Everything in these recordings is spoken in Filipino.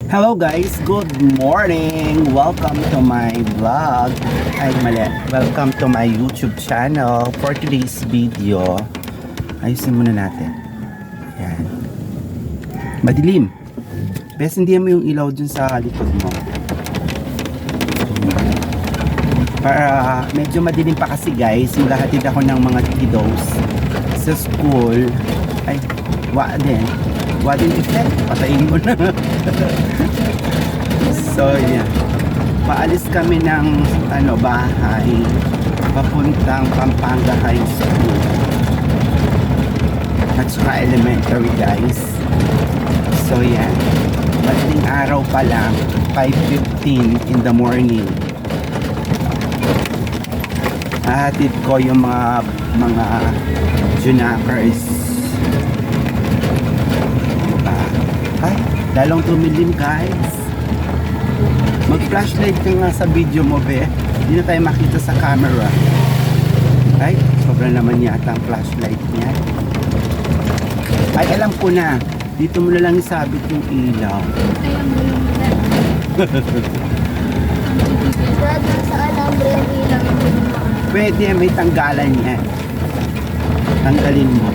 Hello guys, good morning! Welcome to my vlog. Ay mali, welcome to my YouTube channel. For today's video, ayusin muna natin. Ayan. Madilim. Bes, hindi mo yung ilaw dun sa likod mo. Para medyo madilim pa kasi guys, maghahatid ako ng mga kiddos sa school. Ay, Wadin effect, patayin mo na. So yeah, paalis kami ng bahay papuntang Pampanga High School at saka elementary guys. So yeah, madaling araw pa lang, 5:15 in the morning. Hahatid ko yung mga junakers. Ay, lalong tumilim guys. Mag-flashlight ka nga sa video mo, be. Hindi na tayo makita sa camera. Ay, sobra naman yata ang flashlight niya. Ay, alam ko na. Dito mo na lang isabit yung ilaw. Sa alambre yung ilaw. Pwede, may tanggalan yan. Tanggalin mo.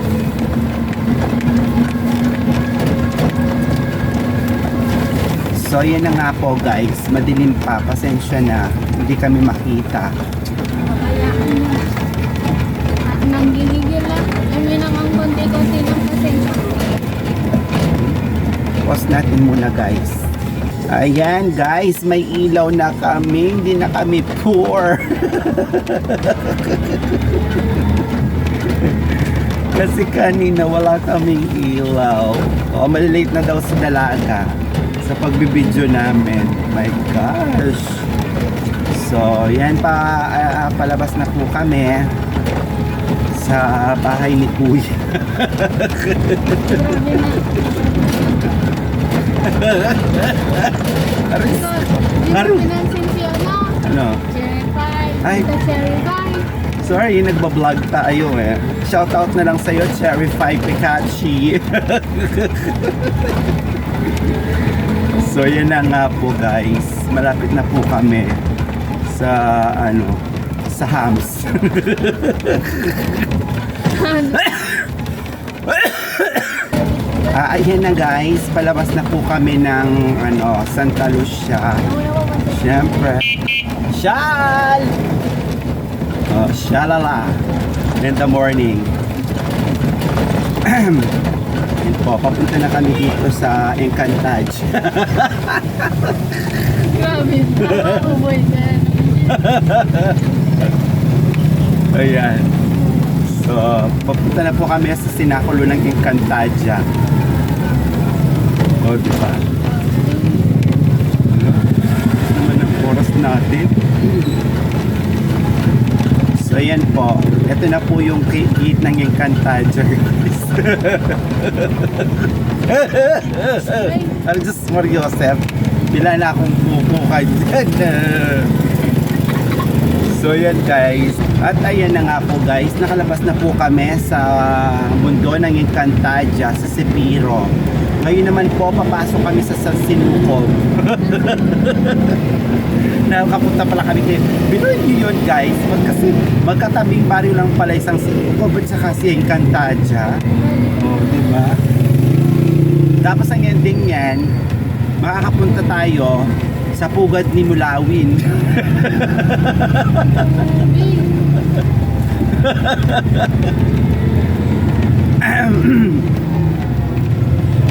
So yan na nga po guys, madilim pa, pasensya na, hindi kami makita. Nanggigigil lang. Alam lang ang konti-konti ng pasensya. Pause natin muna guys. Ayan guys, may ilaw na kami, hindi na kami poor. Kasi kanina wala kaming ilaw. O, malilate na daw sa dalaga sa pagbibideo namin. My gosh. So, yan palabas na po kami sa bahay ni Kuya. Pinansin siya na. Ano? Cherry pie. Ay. Cherry pie. Sorry, nagbablog tayo eh. Shoutout na lang sa'yo, Cherry 5 Pikachu. So yan na nga po guys, malapit na po kami sa sa Hams. Ayan na guys, palabas na po kami ng Santa Lucia. Siyempre, Shal! Oh, shalala in the morning. Yan po, papunta na kami dito sa Encantage. Grabe. Nakakaboy na. Ayan. So, papunta na po kami sa sinakulo ng Encantadia. O, diba? Ano naman ang oras natin? So, ayan po. Ito na po yung gate ng Encantadia, guys. Ano, just for Joseph. Bila na akong pupukay dyan. So yan guys. At ayan na nga po guys. Nakalabas na po kami sa mundo ng Encantadia sa Sepiro. Ngayon naman po papasok kami sa San Sinuco. Nakapunta pala kami kay Binoy yun guys. Magkatabing baryo lang pala isang Sinuco at saka si Encantadia. Oh, diba? Tapos ang ending yan, makakapunta tayo sa pugad ni Mulawin.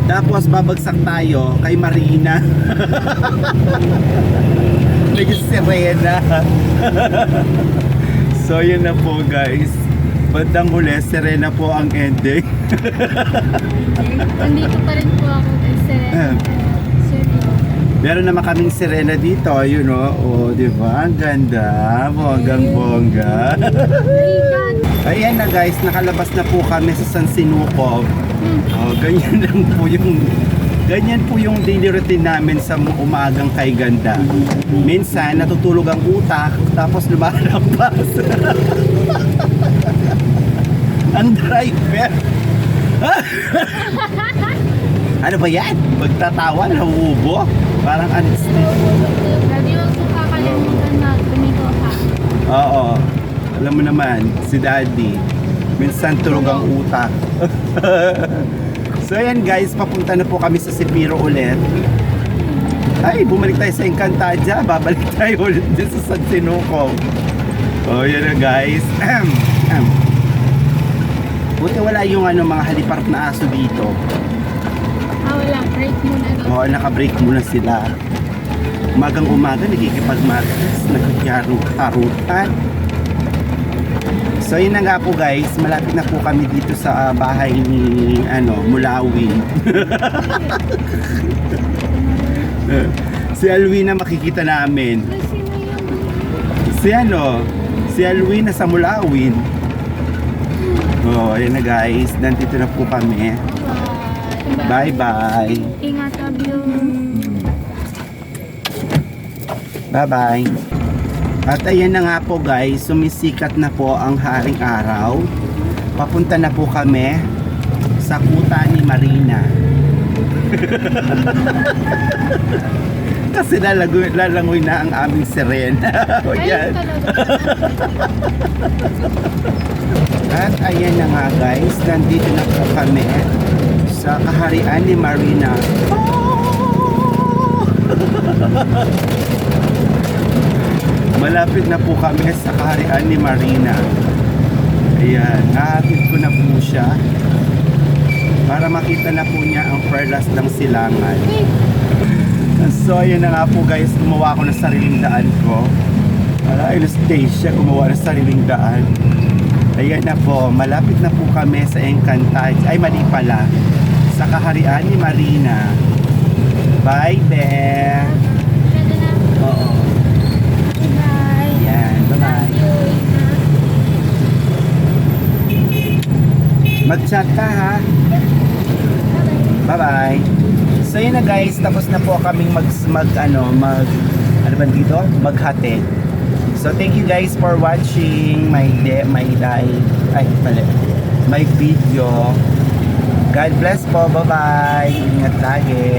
Tapos babagsak tayo kay Marina. Nag-sirena. So yun na po guys. Bandang huli, sirena po ang ending. Nandito pa rin po ako kasi Meron naman kaming sirena dito, yun o. Oh, di ba? Ang ganda. Bonggang-bongga. Ayan na guys, nakalabas na po kami sa San Sinuco. Oh, ganyan po yung daily routine namin sa umagang kay ganda. Minsan, natutulog ang utak, tapos lumalabas. Ang driver. Ano ba yan? Magtatawa, nahuubo? Parang unstable. Daddy, huwag mo kakalimutan na tumiko ka. Oo. Alam mo naman, si Daddy, minsan tulog ang utak. So ayan guys, papunta na po kami sa Sipiro ulit. Ay, bumalik tayo sa Encantadia. Babalik tayo ulit din sa San Sinuco. Oh, yan na guys. Buti wala yung mga halipark na aso dito. Wala. Break muna. Oo, naka-break muna sila. Umagang-umaga, nagkikipag-markets, nagkikyarutan. So yun na nga po guys, malapit na po kami dito sa bahay ni Mulawi. Si Alwin na makikita namin. Si Alwin na sa Mulawin. Oh, yun na guys, nandito na po kami. Bye bye. Ingat, love you. Bye bye. At ayan na nga po guys, sumisikat na po ang haring araw. Papunta na po kami sa kuta ni Marina. Kasi lalangoy na ang aming sirena. O yan. At ayan na nga guys, nandito na po kami sa kaharian ni Marina. Malapit na po kami sa kaharian ni Marina. Ayan, nahatid ko na po siya para makita na po niya ang perlas ng silangan. So ayan na nga po guys, gumawa ako ng sariling daan ko. Para Anastasia gumawa ng sariling daan. Ayan na po, malapit na po kami sa Encantadia. Ay, mali pala. Sa kaharian ni Marina. Bye, Bear. Pwede na. Oo. Bye. Yan, bye-bye. Love you. Mag-chat ka ha. Bye-bye. So yun na guys, tapos na po kaming maghatid. So thank you guys for watching my video. God bless po. Bye-bye. Ingat lagi.